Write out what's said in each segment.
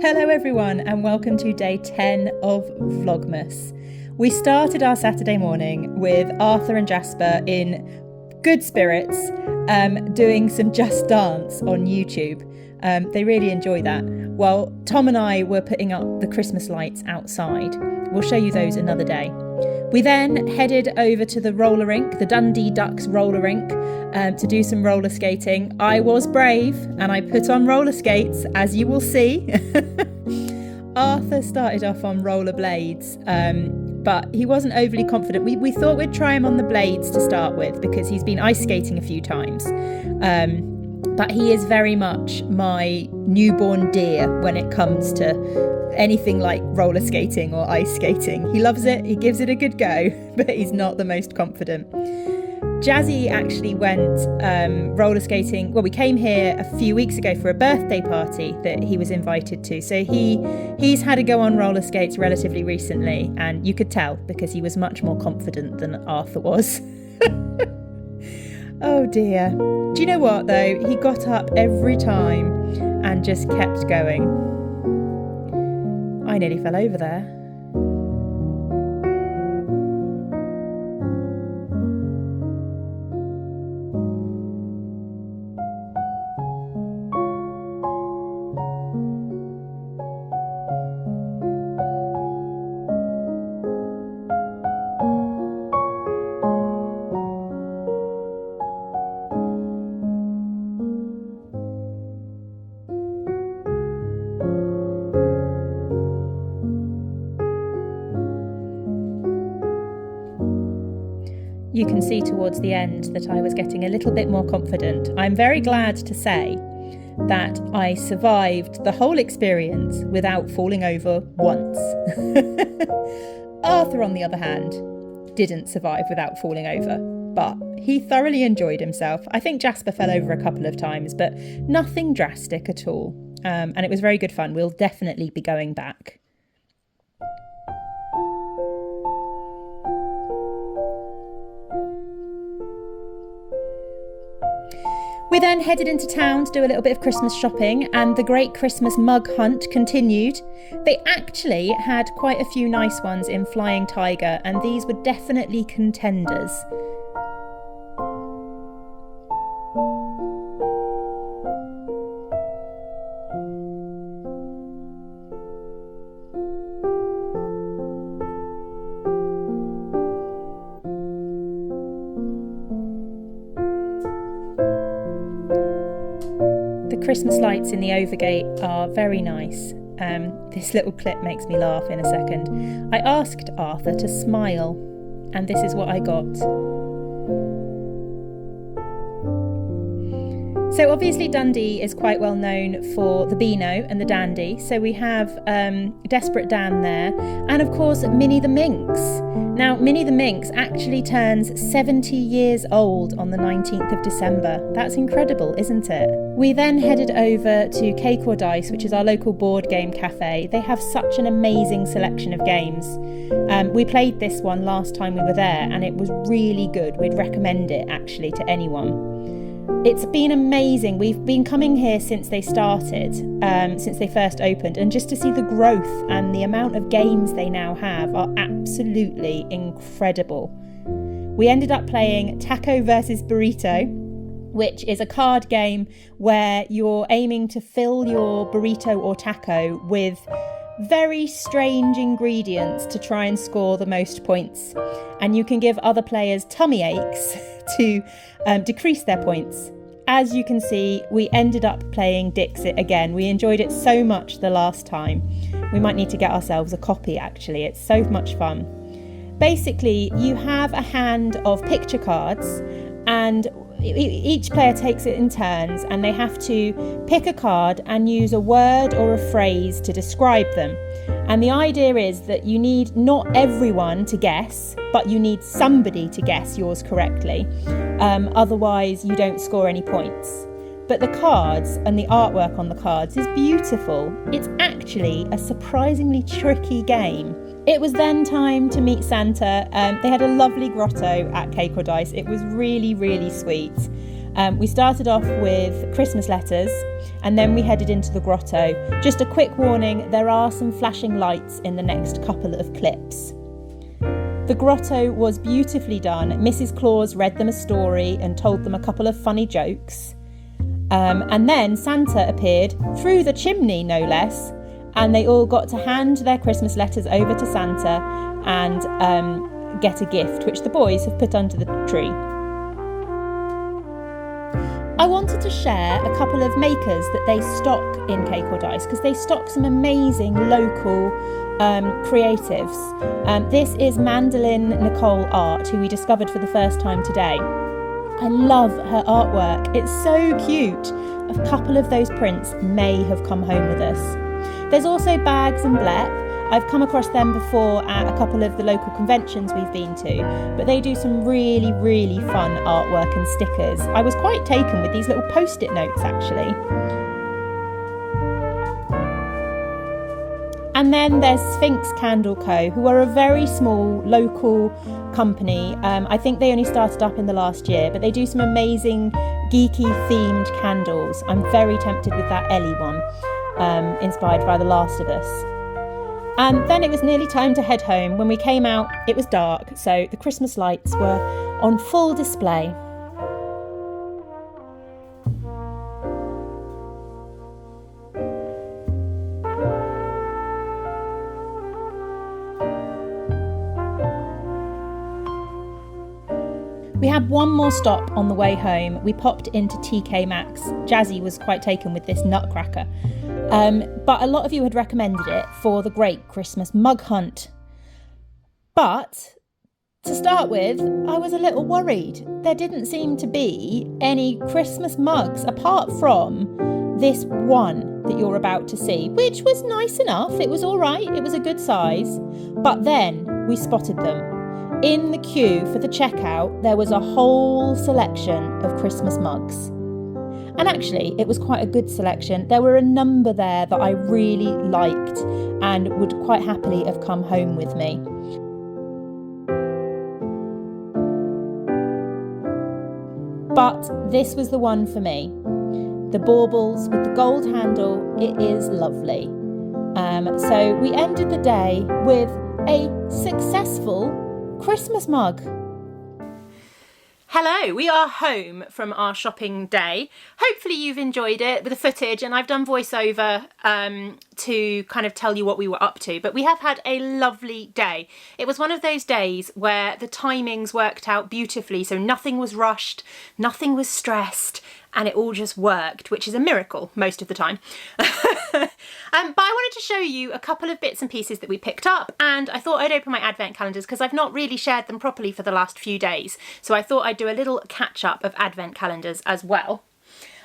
Hello everyone and welcome to day 10 of Vlogmas. We started our Saturday morning with Arthur and Jasper in good spirits doing some Just Dance on YouTube. They really enjoy that. While Tom and I were putting up the Christmas lights outside. We'll show you those another day. We then headed over to the roller rink, the Dundee Ducks roller rink, to do some roller skating. I was brave and I put on roller skates, as you will see. Arthur started off on roller blades, but he wasn't overly confident. We thought we'd try him on the blades to start with because he's been ice skating a few times. But he is very much my newborn deer when it comes to anything like roller skating or ice skating. He loves it, he gives it a good go, but he's not the most confident. Jazzy actually went roller skating. Well, we came here a few weeks ago for a birthday party that he was invited to. So he's had a go on roller skates relatively recently, and you could tell because he was much more confident than Arthur was. Oh dear. Do you know what though? He got up every time and just kept going. I nearly fell over there. You can see towards the end that I was getting a little bit more confident. I'm very glad to say that I survived the whole experience without falling over once. Arthur, on the other hand, didn't survive without falling over, but he thoroughly enjoyed himself. I think Jasper fell over a couple of times, but nothing drastic at all. And it was very good fun. We'll definitely be going back. We then headed into town to do a little bit of Christmas shopping, and the great Christmas mug hunt continued. They actually had quite a few nice ones in Flying Tiger, and these were definitely contenders. Christmas lights in the overgate are very nice. This little clip makes me laugh in a second. I asked Arthur to smile, and this is what I got. So obviously Dundee is quite well known for the Beano and the Dandy. So we have Desperate Dan there, and of course Minnie the Minx. Now Minnie the Minx actually turns 70 years old on the 19th of December. That's incredible, isn't it? We then headed over to Cake or Dice, which is our local board game cafe. They have such an amazing selection of games. We played this one last time we were there, and it was really good. We'd recommend it actually to anyone. It's been amazing. We've been coming here since they started, since they first opened, and just to see the growth and the amount of games they now have are absolutely incredible. We ended up playing Taco versus Burrito, which is a card game where you're aiming to fill your burrito or taco with very strange ingredients to try and score the most points. And you can give other players tummy aches to decrease their points. As you can see, we ended up playing Dixit again. We enjoyed it so much the last time. We might need to get ourselves a copy actually. It's so much fun. Basically, you have a hand of picture cards, and each player takes it in turns, and they have to pick a card and use a word or a phrase to describe them. And the idea is that you need not everyone to guess, but you need somebody to guess yours correctly. Otherwise, you don't score any points. But the cards and the artwork on the cards is beautiful. It's actually a surprisingly tricky game. It was then time to meet Santa. They had a lovely grotto at Cake or Dice. It was really, really sweet. We started off with Christmas letters and then we headed into the grotto. Just a quick warning, there are some flashing lights in the next couple of clips. The grotto was beautifully done. Mrs. Claus read them a story and told them a couple of funny jokes. And then Santa appeared through the chimney, no less, and they all got to hand their Christmas letters over to Santa and get a gift, which the boys have put under the tree. I wanted to share a couple of makers that they stock in Cake or Dice, because they stock some amazing local creatives. This is Mandolin Nicole Art, who we discovered for the first time today. I love her artwork. It's so cute. A couple of those prints may have come home with us. There's also Bags and Blep. I've come across them before at a couple of the local conventions we've been to, but they do some really, really fun artwork and stickers. I was quite taken with these little post-it notes, actually. And then there's Sphinx Candle Co., who are a very small local company. I think they only started up in the last year, but they do some amazing geeky themed candles. I'm very tempted with that Ellie one, inspired by The Last of Us. And then it was nearly time to head home. When we came out, it was dark, so the Christmas lights were on full display. We had one more stop on the way home. We popped into TK Maxx. Jazzy was quite taken with this nutcracker. But a lot of you had recommended it for the great Christmas mug hunt. But to start with, I was a little worried. There didn't seem to be any Christmas mugs apart from this one that you're about to see, which was nice enough. It was all right. It was a good size. But then we spotted them. In the queue for the checkout, there was a whole selection of Christmas mugs. And actually, it was quite a good selection. There were a number there that I really liked and would quite happily have come home with me. But this was the one for me. The baubles with the gold handle, it is lovely. So we ended the day with a successful Christmas mug. Hello, we are home from our shopping day. Hopefully you've enjoyed it with the footage, and I've done voiceover to kind of tell you what we were up to, but we have had a lovely day. It was one of those days where the timings worked out beautifully, so nothing was rushed, nothing was stressed, and it all just worked, which is a miracle most of the time. But I wanted to show you a couple of bits and pieces that we picked up, and I thought I'd open my advent calendars because I've not really shared them properly for the last few days. So I thought I'd do a little catch up of advent calendars as well.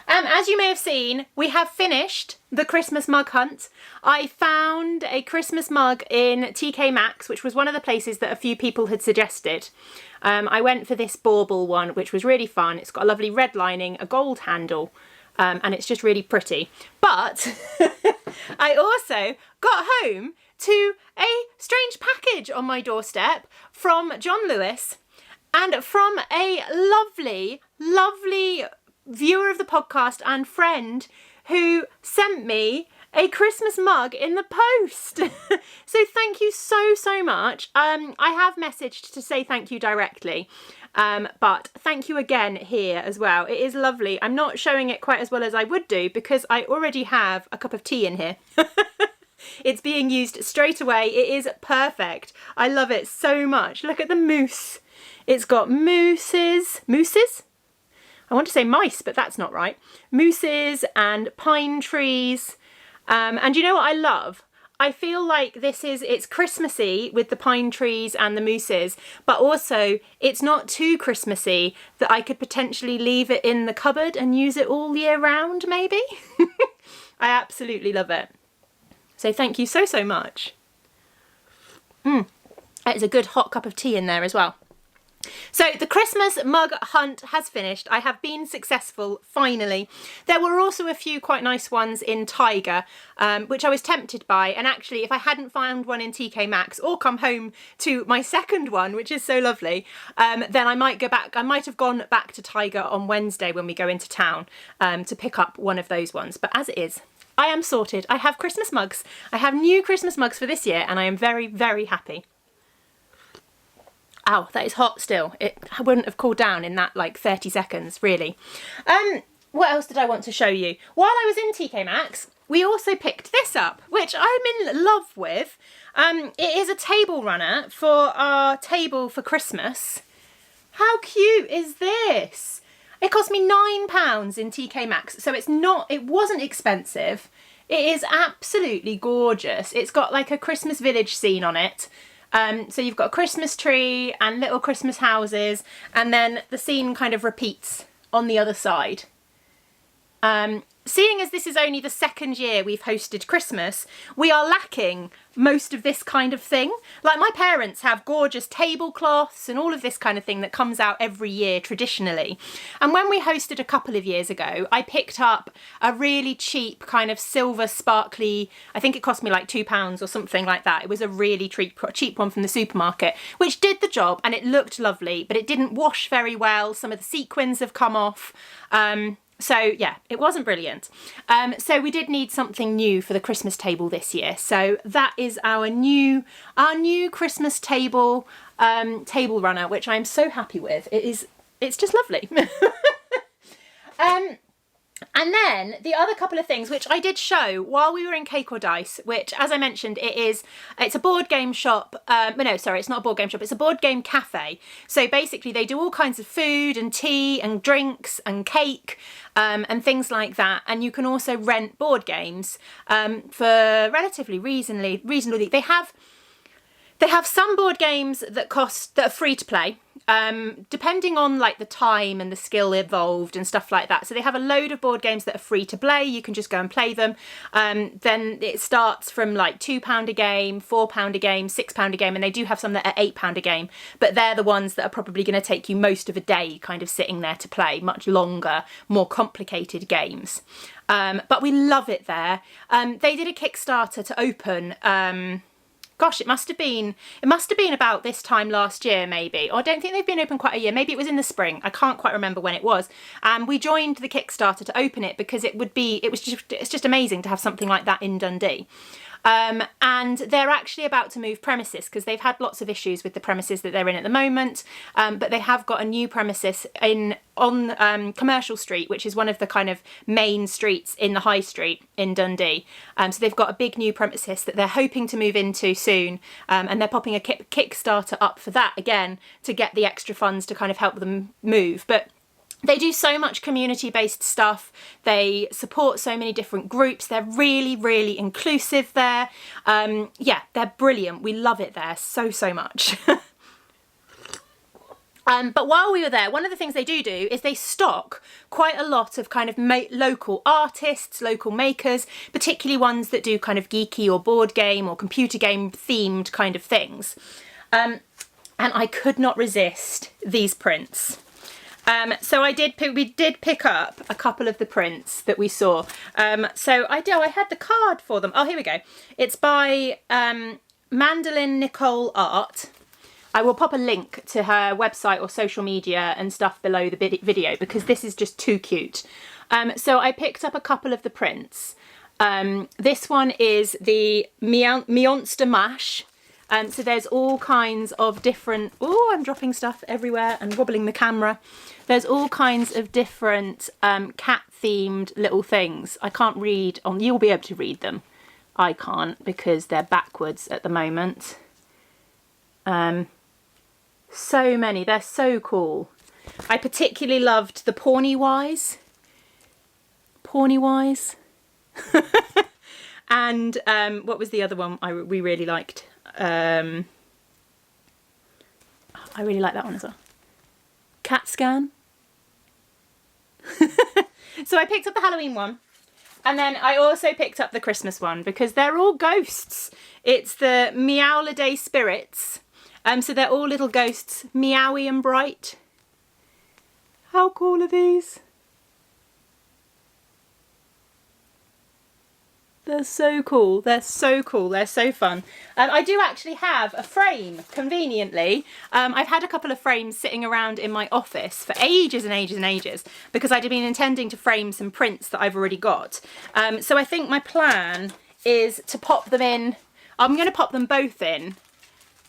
As you may have seen, we have finished the Christmas mug hunt. I found a Christmas mug in TK Maxx, which was one of the places that a few people had suggested. I went for this bauble one, which was really fun. It's got a lovely red lining, a gold handle, and it's just really pretty. But I also got home to a strange package on my doorstep from John Lewis and from a lovely, lovely viewer of the podcast and friend who sent me a Christmas mug in the post. So thank you so much. I have messaged to say thank you directly, but thank you again here as well. It is lovely. I'm not showing it quite as well as I would do because I already have a cup of tea in here. It's being used straight away. It is perfect. I love it so much. Look at the mousse. It's got mousses? I want to say mice, but that's not right. Mousses and pine trees. And you know what I love? I feel like it's Christmassy with the pine trees and the mousses, but also it's not too Christmassy that I could potentially leave it in the cupboard and use it all year round, maybe. I absolutely love it. So thank you so much. That is a good hot cup of tea in there as well. So the Christmas mug hunt has finished. I have been successful, finally. There were also a few quite nice ones in Tiger, which I was tempted by. And actually, if I hadn't found one in TK Maxx or come home to my second one, which is so lovely, then I might go back. I might have gone back to Tiger on Wednesday when we go into town to pick up one of those ones. But as it is, I am sorted. I have Christmas mugs. I have new Christmas mugs for this year, and I am very, very happy. Ow, that is hot still. It wouldn't have cooled down in that like 30 seconds, really. What else did I want to show you? While I was in TK Maxx, we also picked this up, which I'm in love with. It is a table runner for our table for Christmas. How cute is this? It cost me £9 in TK Maxx, so it wasn't expensive. It is absolutely gorgeous. It's got like a Christmas village scene on it. So you've got a Christmas tree and little Christmas houses, and then the scene kind of repeats on the other side. Seeing as this is only the second year we've hosted Christmas, we are lacking most of this kind of thing. Like, my parents have gorgeous tablecloths and all of this kind of thing that comes out every year traditionally. And when we hosted a couple of years ago, I picked up a really cheap kind of silver sparkly, I think it cost me like £2 or something like that. It was a really cheap one from the supermarket, which did the job and it looked lovely, but it didn't wash very well. Some of the sequins have come off. So yeah, it wasn't brilliant. So we did need something new for the Christmas table this year. So that is our new Christmas table runner, which I'm so happy with. It's just lovely. And then the other couple of things which I did show while we were in Cake or Dice, which, as I mentioned, it's a board game shop. No, sorry, it's not a board game shop. It's a board game cafe. So basically they do all kinds of food and tea and drinks and cake and things like that. And you can also rent board games for relatively reasonably. They have some board games that are free to play, depending on like the time and the skill involved and stuff like that. So they have a load of board games that are free to play. You can just go and play them. Then it starts from like £2 a game, £4 a game, £6 a game, and they do have some that are £8 a game. But they're the ones that are probably going to take you most of a day kind of sitting there to play, much longer, more complicated games. But we love it there. They did a Kickstarter to open. Gosh, it must have been about this time last year, maybe. Or I don't think they've been open quite a year. Maybe it was in the spring. I can't quite remember when it was. We joined the Kickstarter to open it because it's just amazing to have something like that in Dundee. And they're actually about to move premises because they've had lots of issues with the premises that they're in at the moment. But they have got a new premises on Commercial Street, which is one of the kind of main streets in the high street in Dundee. So they've got a big new premises that they're hoping to move into soon. And they're popping a Kickstarter up for that again to get the extra funds to kind of help them move. But they do so much community-based stuff. They support so many different groups. They're really, really inclusive there. Yeah, they're brilliant. We love it there so much. But while we were there, one of the things they do is they stock quite a lot of kind of local artists, local makers, particularly ones that do kind of geeky or board game or computer game themed kind of things. And I could not resist these prints. So we did pick up a couple of the prints that we saw. So I had the card for them. Oh, here we go. It's by Mandolin Nicole Art. I will pop a link to her website or social media and stuff below the video because this is just too cute. So I picked up a couple of the prints. This one is the Meonster Mash. So there's all kinds of different... Oh, I'm dropping stuff everywhere and wobbling the camera. There's all kinds of different cat-themed little things. I can't read on... You'll be able to read them. I can't because they're backwards at the moment. So many. They're so cool. I particularly loved the Pawny-Wise. Pawny-Wise. And what was the other one we really liked? I really like that one as well. Cat Scan. So I picked up the Halloween one. And then I also picked up the Christmas one because they're all ghosts. It's the Meowliday Spirits. So they're all little ghosts, meowy and bright. How cool are these? They're so cool. They're so cool. They're so fun. I do actually have a frame, conveniently. I've had a couple of frames sitting around in my office for ages and ages and ages because I'd been intending to frame some prints that I've already got. So I think my plan is to pop them in. I'm going to pop them both in,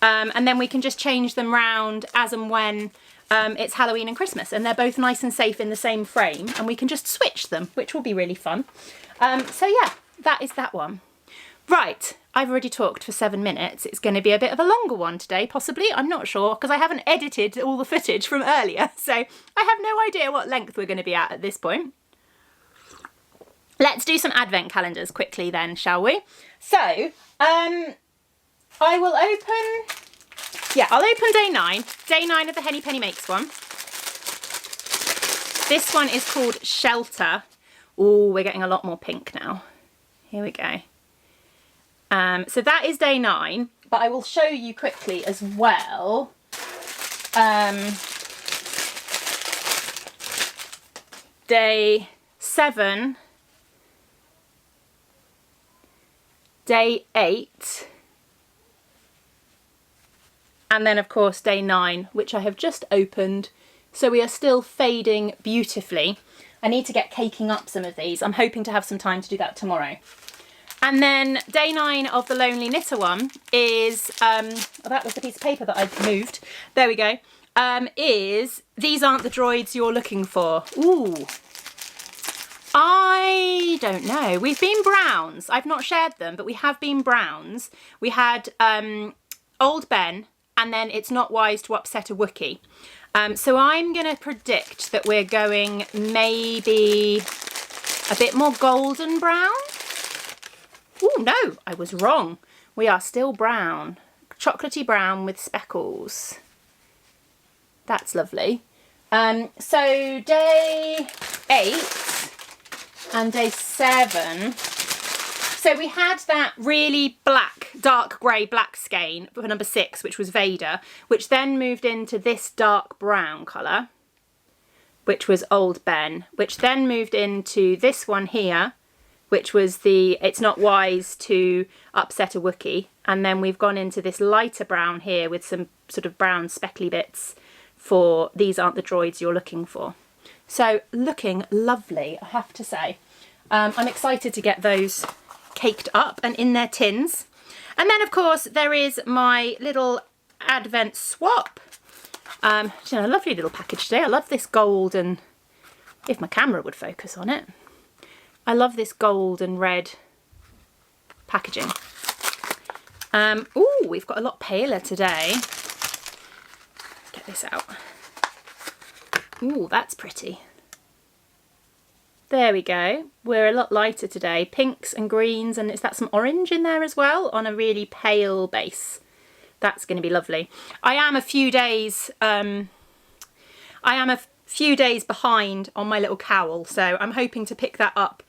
and then we can just change them round as and when it's Halloween and Christmas, and they're both nice and safe in the same frame, and we can just switch them, which will be really fun. So yeah. That is that one. Right, I've already talked for 7 minutes. It's going to be a bit of a longer one today, possibly. I'm not sure, because I haven't edited all the footage from earlier, so I have no idea what length we're going to be at this point. Let's do some advent calendars quickly then, shall we? So, I will open... Yeah, I'll open day 9. Day 9 of the Henny Penny Makes one. This one is called Shelter. Oh, we're getting a lot more pink now. Here we go. So that is day 9, but I will show you quickly as well. Day 7, day 8, and then of course day 9, which I have just opened. So we are still fading beautifully. I need to get caking up some of these. I'm hoping to have some time to do that tomorrow. And then day 9 of the Lonely Knitter one is, oh, that was the piece of paper that I'd moved. There we go. Is These Aren't the Droids You're Looking For. Ooh. I don't know. We've been browns. I've not shared them, but we have been browns. We had Old Ben, and then It's Not Wise to Upset a Wookiee. So I'm going to predict that we're going maybe a bit more golden brown. Oh no, I was wrong. We are still brown. Chocolatey brown with speckles. That's lovely. So day 8 and day 7. So we had that really black, dark grey black skein for number 6, which was Vader, which then moved into this dark brown colour, which was Old Ben, which then moved into this one here, which was the It's Not Wise to Upset a Wookiee. And then we've gone into this lighter brown here with some sort of brown speckly bits for These Aren't the Droids You're Looking For. So looking lovely, I have to say. I'm excited to get those caked up and in their tins. And then of course there is my little advent swap. A lovely little package today. I love this gold, and if my camera would focus on it, I love this gold and red packaging. Ooh, we've got a lot paler today. Get this out. Ooh, that's pretty. There we go. We're a lot lighter today. Pinks and greens, and is that some orange in there as well on a really pale base? That's going to be lovely. I am a few days behind on my little cowl, so I'm hoping to pick that up.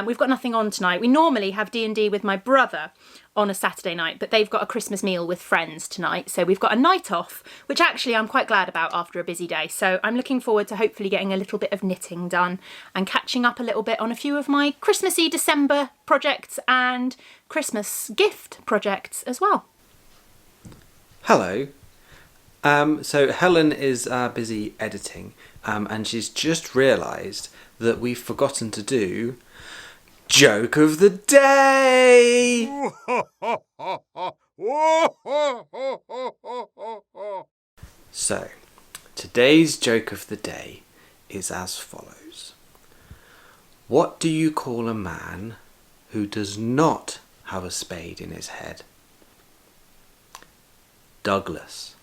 We've got nothing on tonight. We normally have D&D with my brother on a Saturday night, but they've got a Christmas meal with friends tonight, so we've got a night off, which actually I'm quite glad about after a busy day. So I'm looking forward to hopefully getting a little bit of knitting done and catching up a little bit on a few of my Christmassy December projects and Christmas gift projects as well. Hello. So Helen is busy editing, and she's just realised that we've forgotten to do Joke of the Day! So, today's joke of the day is as follows. What do you call a man who does not have a spade in his head? Douglas.